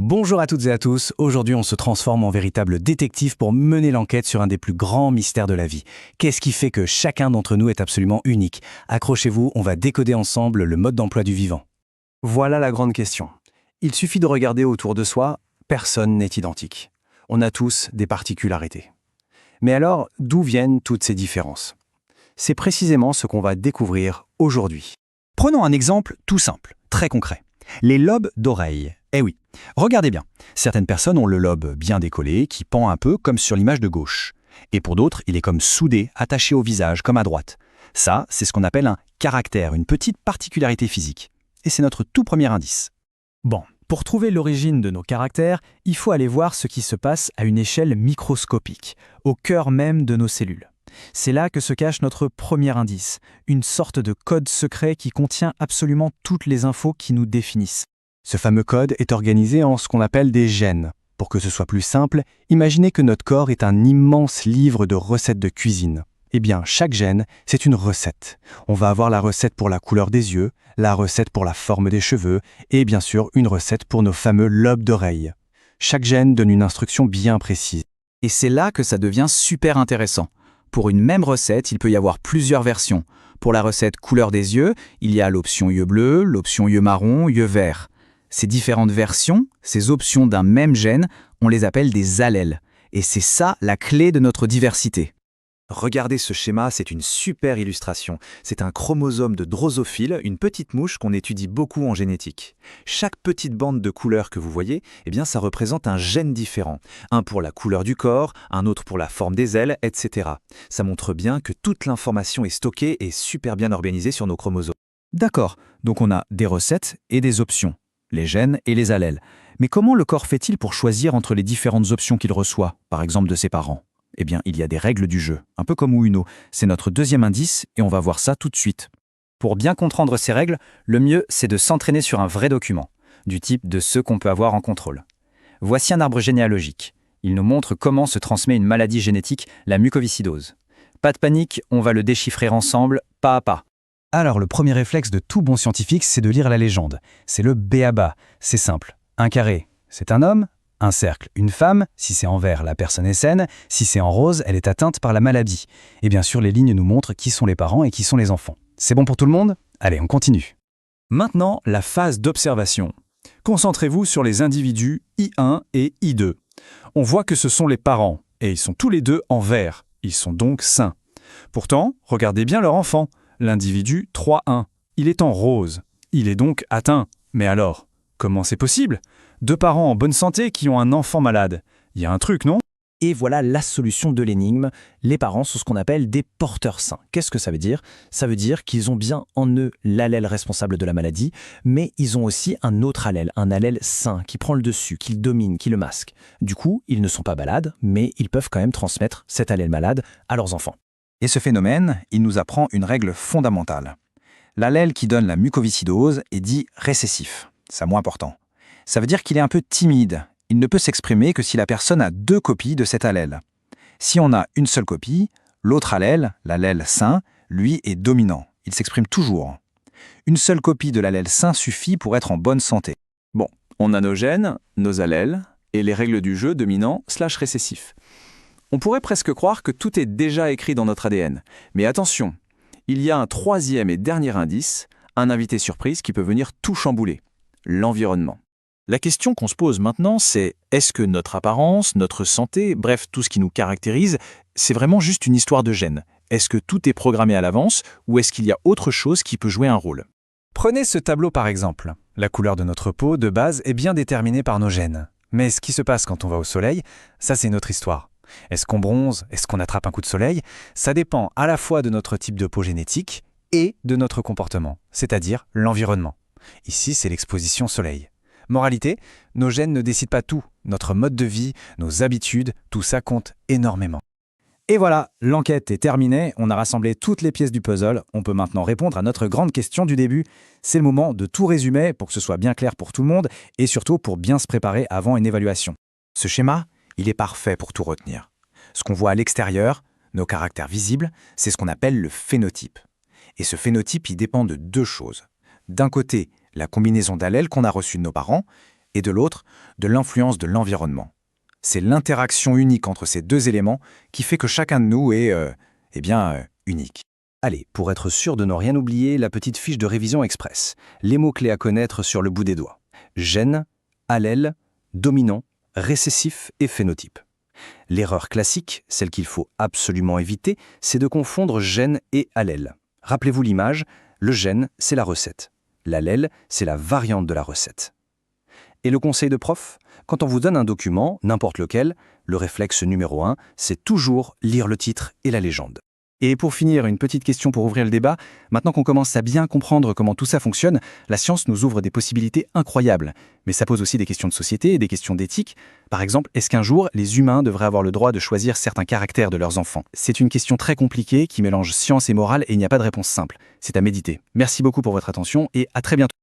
Bonjour à toutes et à tous, aujourd'hui on se transforme en véritable détective pour mener l'enquête sur un des plus grands mystères de la vie. Qu'est-ce qui fait que chacun d'entre nous est absolument unique? Accrochez-vous, on va décoder ensemble le mode d'emploi du vivant. Voilà la grande question. Il suffit de regarder autour de soi, personne n'est identique. On a tous des particularités. Mais alors, d'où viennent toutes ces différences? C'est précisément ce qu'on va découvrir aujourd'hui. Prenons un exemple tout simple, très concret. Les lobes d'oreille. Eh oui, regardez bien. Certaines personnes ont le lobe bien décollé, qui pend un peu comme sur l'image de gauche. Et pour d'autres, il est comme soudé, attaché au visage, comme à droite. Ça, c'est ce qu'on appelle un caractère, une petite particularité physique. Et c'est notre tout premier indice. Bon, pour trouver l'origine de nos caractères, il faut aller voir ce qui se passe à une échelle microscopique, au cœur même de nos cellules. C'est là que se cache notre premier indice, une sorte de code secret qui contient absolument toutes les infos qui nous définissent. Ce fameux code est organisé en ce qu'on appelle des gènes. Pour que ce soit plus simple, imaginez que notre corps est un immense livre de recettes de cuisine. Eh bien, chaque gène, c'est une recette. On va avoir la recette pour la couleur des yeux, la recette pour la forme des cheveux, et bien sûr une recette pour nos fameux lobes d'oreille. Chaque gène donne une instruction bien précise. Et c'est là que ça devient super intéressant. Pour une même recette, il peut y avoir plusieurs versions. Pour la recette couleur des yeux, il y a l'option yeux bleus, l'option yeux marron, yeux verts. Ces différentes versions, ces options d'un même gène, on les appelle des allèles. Et c'est ça la clé de notre diversité. Regardez ce schéma, c'est une super illustration. C'est un chromosome de drosophile, une petite mouche qu'on étudie beaucoup en génétique. Chaque petite bande de couleurs que vous voyez, eh bien, ça représente un gène différent. Un pour la couleur du corps, un autre pour la forme des ailes, etc. Ça montre bien que toute l'information est stockée et super bien organisée sur nos chromosomes. D'accord, donc on a des recettes et des options, les gènes et les allèles. Mais comment le corps fait-il pour choisir entre les différentes options qu'il reçoit, par exemple de ses parents ? Eh bien, il y a des règles du jeu, un peu comme Uno. C'est notre deuxième indice et on va voir ça tout de suite. Pour bien comprendre ces règles, le mieux, c'est de s'entraîner sur un vrai document, du type de ceux qu'on peut avoir en contrôle. Voici un arbre généalogique. Il nous montre comment se transmet une maladie génétique, la mucoviscidose. Pas de panique, on va le déchiffrer ensemble, pas à pas. Alors, le premier réflexe de tout bon scientifique, c'est de lire la légende. C'est le b.a.-ba. C'est simple. Un carré, c'est un homme. Un cercle, une femme. Si c'est en vert, la personne est saine. Si c'est en rose, elle est atteinte par la maladie. Et bien sûr, les lignes nous montrent qui sont les parents et qui sont les enfants. C'est bon pour tout le monde? Allez, on continue. Maintenant, la phase d'observation. Concentrez-vous sur les individus I1 et I2. On voit que ce sont les parents, et ils sont tous les deux en vert. Ils sont donc sains. Pourtant, regardez bien leur enfant. L'individu 3-1. Il est en rose. Il est donc atteint. Mais alors, comment c'est possible? Deux parents en bonne santé qui ont un enfant malade. Il y a un truc, non? Et voilà la solution de l'énigme. Les parents sont ce qu'on appelle des porteurs sains. Qu'est-ce que ça veut dire? Ça veut dire qu'ils ont bien en eux l'allèle responsable de la maladie, mais ils ont aussi un autre allèle, un allèle sain, qui prend le dessus, qui le domine, qui le masque. Du coup, ils ne sont pas malades, mais ils peuvent quand même transmettre cet allèle malade à leurs enfants. Et ce phénomène, il nous apprend une règle fondamentale. L'allèle qui donne la mucoviscidose est dit récessif. C'est moins important. Ça veut dire qu'il est un peu timide. Il ne peut s'exprimer que si la personne a deux copies de cet allèle. Si on a une seule copie, l'autre allèle, l'allèle sain, lui est dominant. Il s'exprime toujours. Une seule copie de l'allèle sain suffit pour être en bonne santé. Bon, on a nos gènes, nos allèles, et les règles du jeu dominant/récessif. On pourrait presque croire que tout est déjà écrit dans notre ADN. Mais attention, il y a un troisième et dernier indice, un invité surprise qui peut venir tout chambouler. L'environnement. La question qu'on se pose maintenant, c'est est-ce que notre apparence, notre santé, bref, tout ce qui nous caractérise, c'est vraiment juste une histoire de gènes? Est-ce que tout est programmé à l'avance ou est-ce qu'il y a autre chose qui peut jouer un rôle? Prenez ce tableau par exemple. La couleur de notre peau, de base, est bien déterminée par nos gènes. Mais ce qui se passe quand on va au soleil, ça c'est une autre histoire. Est-ce qu'on bronze? Est-ce qu'on attrape un coup de soleil? Ça dépend à la fois de notre type de peau génétique et de notre comportement, c'est-à-dire l'environnement. Ici, c'est l'exposition soleil. Moralité, nos gènes ne décident pas tout. Notre mode de vie, nos habitudes, tout ça compte énormément. Et voilà, l'enquête est terminée, on a rassemblé toutes les pièces du puzzle, on peut maintenant répondre à notre grande question du début. C'est le moment de tout résumer pour que ce soit bien clair pour tout le monde et surtout pour bien se préparer avant une évaluation. Ce schéma, il est parfait pour tout retenir. Ce qu'on voit à l'extérieur, nos caractères visibles, c'est ce qu'on appelle le phénotype. Et ce phénotype, il dépend de deux choses. D'un côté, la combinaison d'allèles qu'on a reçue de nos parents, et de l'autre, de l'influence de l'environnement. C'est l'interaction unique entre ces deux éléments qui fait que chacun de nous est, unique. Allez, pour être sûr de ne rien oublier, la petite fiche de révision express. Les mots-clés à connaître sur le bout des doigts. Gène, allèle, dominant, récessif et phénotype. L'erreur classique, celle qu'il faut absolument éviter, c'est de confondre gène et allèle. Rappelez-vous l'image, le gène, c'est la recette. L'allèle, c'est la variante de la recette. Et le conseil de prof? Quand on vous donne un document, n'importe lequel, le réflexe numéro 1, c'est toujours lire le titre et la légende. Et pour finir, une petite question pour ouvrir le débat. Maintenant qu'on commence à bien comprendre comment tout ça fonctionne, la science nous ouvre des possibilités incroyables. Mais ça pose aussi des questions de société et des questions d'éthique. Par exemple, est-ce qu'un jour, les humains devraient avoir le droit de choisir certains caractères de leurs enfants? C'est une question très compliquée qui mélange science et morale et il n'y a pas de réponse simple. C'est à méditer. Merci beaucoup pour votre attention et à très bientôt.